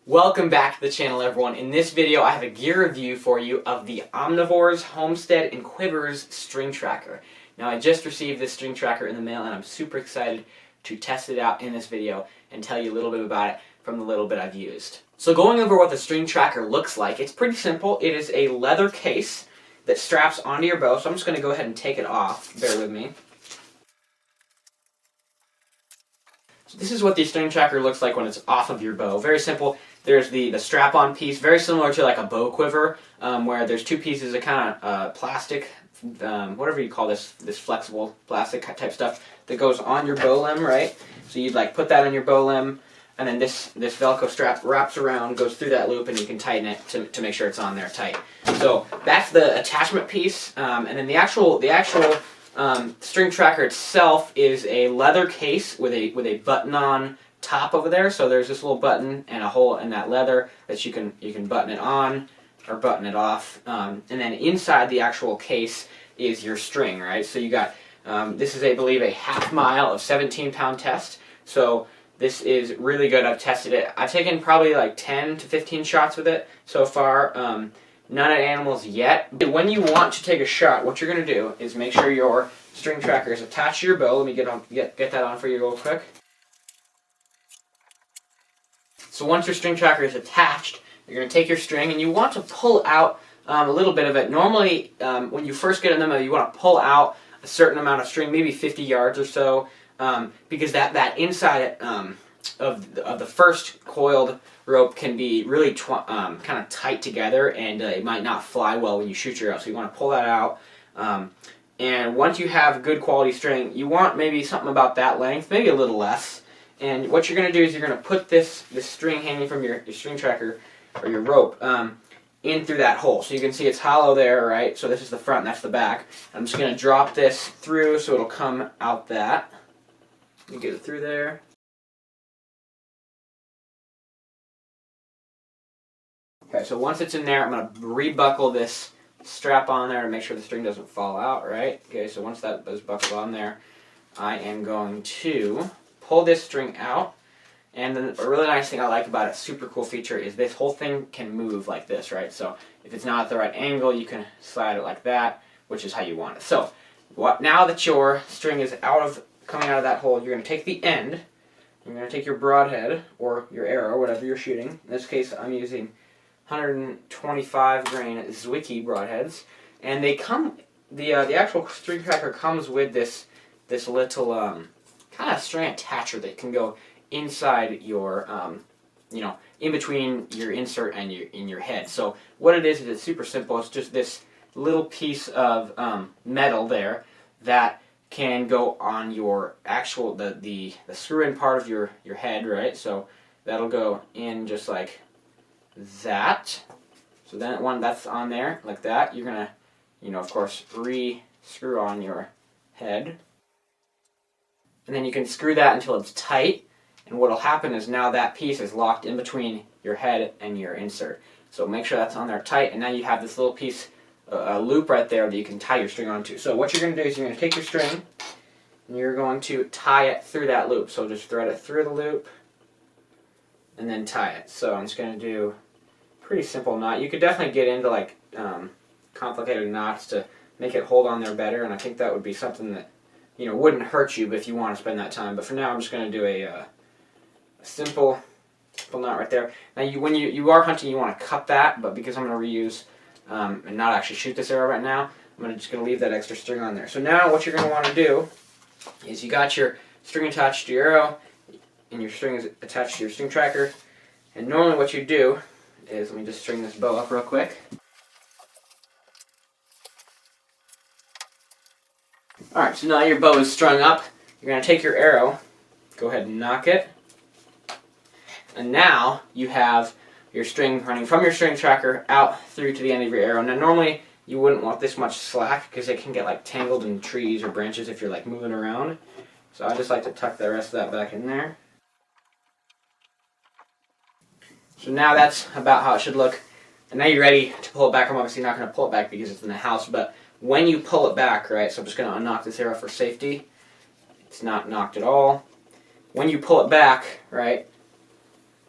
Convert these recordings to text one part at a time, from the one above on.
Welcome back to the channel, everyone. In this video I have a gear review for you of the Omnivores, Homestead, and Quivers string tracker. Now I just received this string tracker in the mail and I'm super excited to test it out in this video and tell you a little bit about it from the little bit I've used. So going over what the string tracker looks like, it's pretty simple. It is a leather case that straps onto your bow, so I'm just going to go ahead and take it off. Bear with me. So this is what the string tracker looks like when it's off of your bow. Very simple. There's the strap-on piece, very similar to like a bow quiver, where there's two pieces of kind of plastic, whatever you call this flexible plastic type stuff that goes on your bow limb, right? So you'd like put that on your bow limb, and then this Velcro strap wraps around, goes through that loop, and you can tighten it to make sure it's on there tight. So that's the attachment piece, and then the actual string tracker itself is a leather case with a button-on top over there. So there's this little button and a hole in that leather that you can button it on or button it off, and then inside the actual case is your string, right? So you got this is, I believe, a half mile of 17-pound test. So this is really good. I've tested it. I've taken probably like 10 to 15 shots with it so far. None at animals yet. When you want to take a shot, what you're going to do is make sure your string tracker is attached to your bow. Let me get that on for you real quick. So once your string tracker is attached, you're going to take your string and you want to pull out a little bit of it. Normally, when you first get in them, you want to pull out a certain amount of string, maybe 50 yards or so, because that inside of the first coiled rope can be really kind of tight together, and it might not fly well when you shoot your arrow. So you want to pull that out. And once you have good quality string, you want maybe something about that length, maybe a little less. And what you're going to do is you're going to put this string hanging from your string tracker or your rope in through that hole. So you can see it's hollow there, right? So this is the front, and that's the back. I'm just going to drop this through so it'll come out that. You get it through there. Okay, so once it's in there, I'm going to rebuckle this strap on there to make sure the string doesn't fall out, right? Okay, so once that is buckled on there, I am going to pull this string out. And then a really nice thing I like about it, super cool feature, is this whole thing can move like this, right? So if it's not at the right angle, you can slide it like that, which is how you want it. So now that your string is coming out of that hole, you're going to take the end, you're going to take your broadhead, or your arrow, whatever you're shooting. In this case, I'm using 125 grain Zwickey broadheads, and they come. The actual string tracker comes with this little kind of string attacher that can go inside your in between your insert and your head. So what it is it's super simple. It's just this little piece of metal there that can go on your actual the screw-in part of your head, right? So that'll go in just like that. So then when that's on there like that, you're gonna, of course, re-screw on your head, and then you can screw that until it's tight. And what'll happen is now that piece is locked in between your head and your insert. So make sure that's on there tight, and now you have this little piece, a loop right there that you can tie your string onto. So what you're going to do is you're going to take your string and you're going to tie it through that loop. So just thread it through the loop and then tie it. So I'm just going to do a pretty simple knot. You could definitely get into like complicated knots to make it hold on there better, and I think that would be something that wouldn't hurt you if you want to spend that time. But for now, I'm just going to do a simple knot right there. Now, when you are hunting, you want to cut that, but because I'm going to reuse and not actually shoot this arrow right now, I'm just going to leave that extra string on there. So now what you're going to want to do is you got your string attached to your arrow, and your string is attached to your string tracker. And normally what you do is, let me just string this bow up real quick. Alright, so now your bow is strung up. You're going to take your arrow, go ahead and knock it, and now you have your string running from your string tracker out through to the end of your arrow. Now normally you wouldn't want this much slack because it can get like tangled in trees or branches if you're like moving around. So I just like to tuck the rest of that back in there. So now that's about how it should look. And now you're ready to pull it back. I'm obviously not going to pull it back because it's in the house, but when you pull it back, right, so I'm just going to unknock this arrow for safety. It's not knocked at all. When you pull it back, right,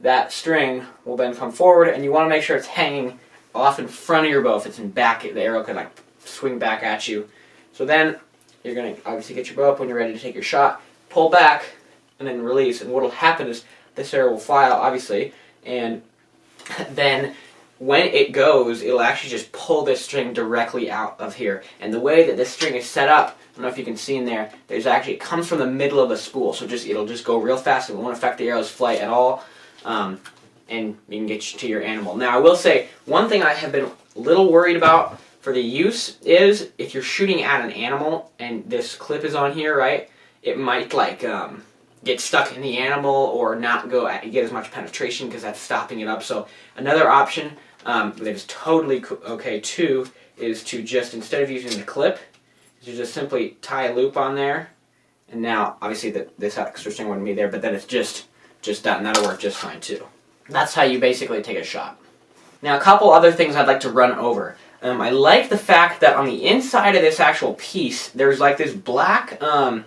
that string will then come forward, and you want to make sure it's hanging off in front of your bow. If it's in back, the arrow could like swing back at you. So then you're going to obviously get your bow up when you're ready to take your shot, pull back, and then release. And what will happen is this arrow will fly out, obviously, and then when it goes, it'll actually just pull this string directly out of here. And the way that this string is set up, I don't know if you can see in there, there's actually, it comes from the middle of the spool, so it'll just go real fast. It won't affect the arrow's flight at all, and you can get to your animal. Now, I will say, one thing I have been a little worried about for the use is if you're shooting at an animal and this clip is on here, right, it might like get stuck in the animal or not get as much penetration because that's stopping it up. So another option that is totally okay too is to just, instead of using the clip, you just simply tie a loop on there. And now, obviously, this extra string wouldn't be there, but then it's just that, and that'll work just fine too. That's how you basically take a shot. Now, a couple other things I'd like to run over. I like the fact that on the inside of this actual piece, there's like this black, kind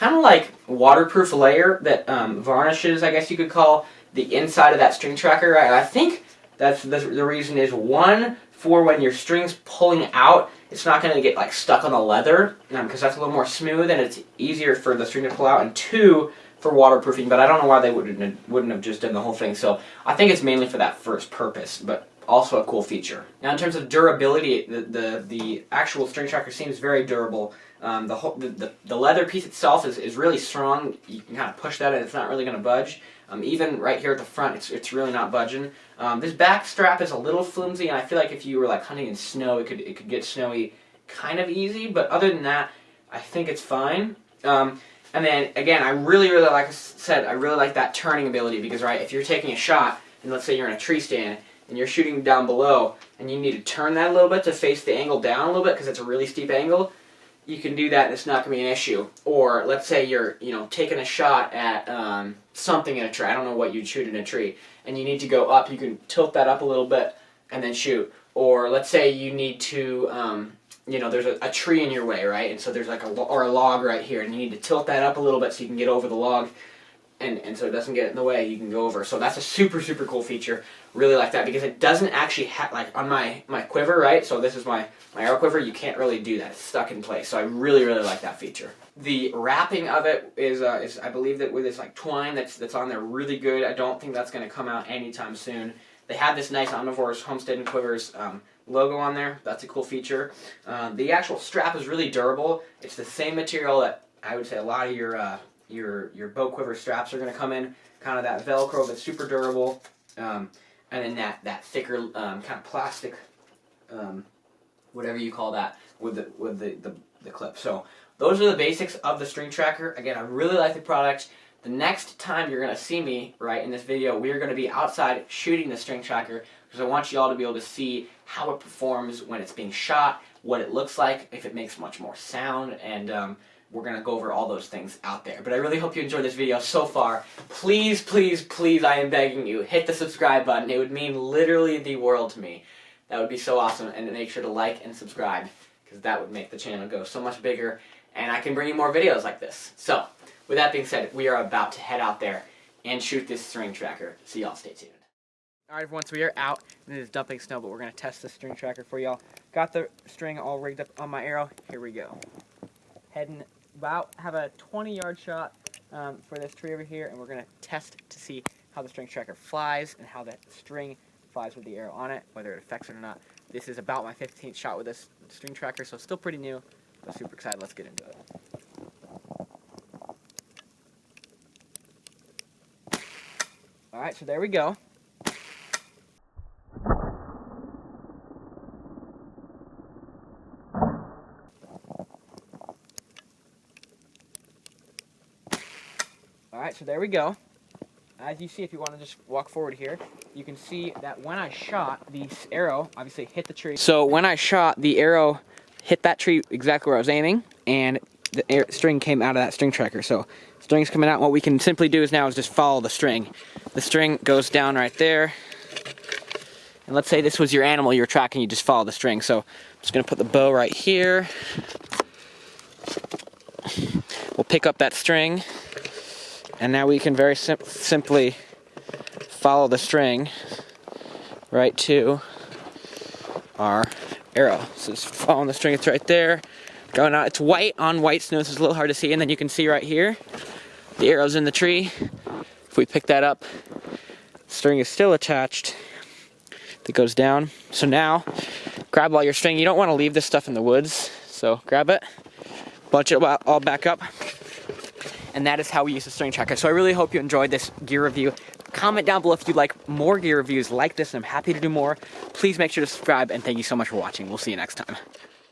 of like waterproof layer that varnishes, I guess you could call, the inside of that string tracker. I think that's the reason is, one, for when your string's pulling out, it's not going to get like stuck on the leather, because that's a little more smooth and it's easier for the string to pull out, and two, for waterproofing, but I don't know why they wouldn't have just done the whole thing. So I think it's mainly for that first purpose, but also a cool feature. Now, in terms of durability, the actual string tracker seems very durable. The leather piece itself is really strong. You can kind of push that and it's not really going to budge. Even right here at the front, it's really not budging. This back strap is a little flimsy, and I feel like if you were like hunting in snow, it could get snowy kind of easy. But other than that, I think it's fine. And then again, I really like I said, I really like that turning ability, because right, if you're taking a shot and let's say you're in a tree stand and you're shooting down below and you need to turn that a little bit to face the angle down a little bit because it's a really steep angle, you can do that and it's not going to be an issue. Or let's say you're taking a shot at something in a tree. I don't know what you'd shoot in a tree, and you need to go up. You can tilt that up a little bit and then shoot. Or let's say you need to there's a tree in your way, right? And so there's like a log right here, and you need to tilt that up a little bit so you can get over the log, and so it doesn't get in the way. You can go over. So that's a super cool feature. Really like that, because it doesn't actually have, like on my quiver, right? So this is my arrow quiver. You can't really do that. It's stuck in place. So I really like that feature. The wrapping of it is I believe that with this like twine that's on there, really good. I don't think that's going to come out anytime soon. They have this nice Omnivores, Homestead, and Quivers logo on there. That's a cool feature. The actual strap is really durable. It's the same material that I would say a lot of your bow quiver straps are going to come in. Kind of that Velcro that's super durable, and then that thicker kind of plastic, whatever you call that, with the clip. So those are the basics of the string tracker. Again, I really like the product. The next time you're going to see me, right, in this video, we are going to be outside shooting the string tracker, because I want you all to be able to see how it performs when it's being shot, what it looks like, if it makes much more sound, and we're going to go over all those things out there. But I really hope you enjoyed this video so far. Please, I am begging you, hit the subscribe button. It would mean literally the world to me. That would be so awesome. And make sure to like and subscribe, because that would make the channel go so much bigger, and I can bring you more videos like this. So, with that being said, we are about to head out there and shoot this string tracker. So y'all stay tuned. Alright everyone, so we are out, and it is dumping snow, but we're going to test the string tracker for y'all. Got the string all rigged up on my arrow. Here we go. Heading about, have a 20-yard shot for this tree over here, and we're going to test to see how the string tracker flies and how the string flies with the arrow on it, whether it affects it or not. This is about my 15th shot with this string tracker, so still pretty new, but super excited. Let's get into it. Alright, so there we go. Alright, so there we go. As you see, if you want to just walk forward here, you can see that when I shot, the arrow obviously hit the tree. So when I shot, the arrow hit that tree exactly where I was aiming, and the string came out of that string tracker. So string's coming out. What we can simply do is just follow the string. The string goes down right there. And let's say this was your animal you were tracking, you just follow the string. So I'm just going to put the bow right here. We'll pick up that string. And now we can very simply follow the string right to our arrow. So it's following the string, it's right there. Going out, it's white on white snow, so it's a little hard to see, and then you can see right here, the arrow's in the tree. If we pick that up, string is still attached. That goes down. So now, grab all your string. You don't want to leave this stuff in the woods, so grab it, bunch it all back up, and that is how we use the string tracker. So I really hope you enjoyed this gear review. Comment down below if you'd like more gear reviews like this, and I'm happy to do more. Please make sure to subscribe, and thank you so much for watching. We'll see you next time.